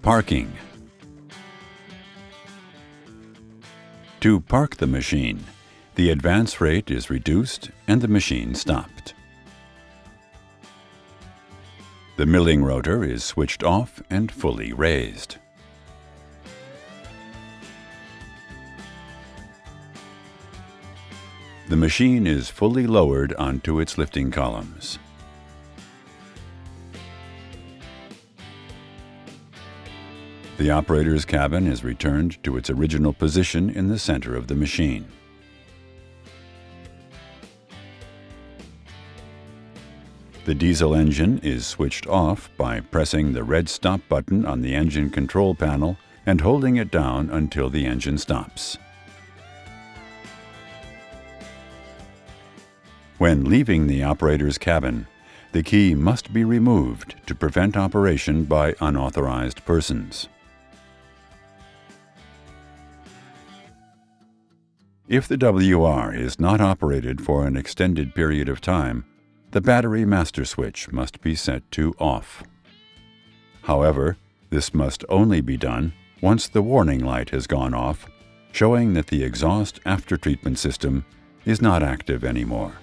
Parking. To park the machine, the advance rate is reduced and the machine stopped. The milling rotor is switched off and fully raised. The machine is fully lowered onto its lifting columns. The operator's cabin is returned to its original position in the center of the machine. The diesel engine is switched off by pressing the red stop button on the engine control panel and holding it down until the engine stops. When leaving the operator's cabin, the key must be removed to prevent operation by unauthorized persons. If the WR is not operated for an extended period of time, the battery master switch must be set to off. However, this must only be done once the warning light has gone off, showing that the exhaust aftertreatment system is not active anymore.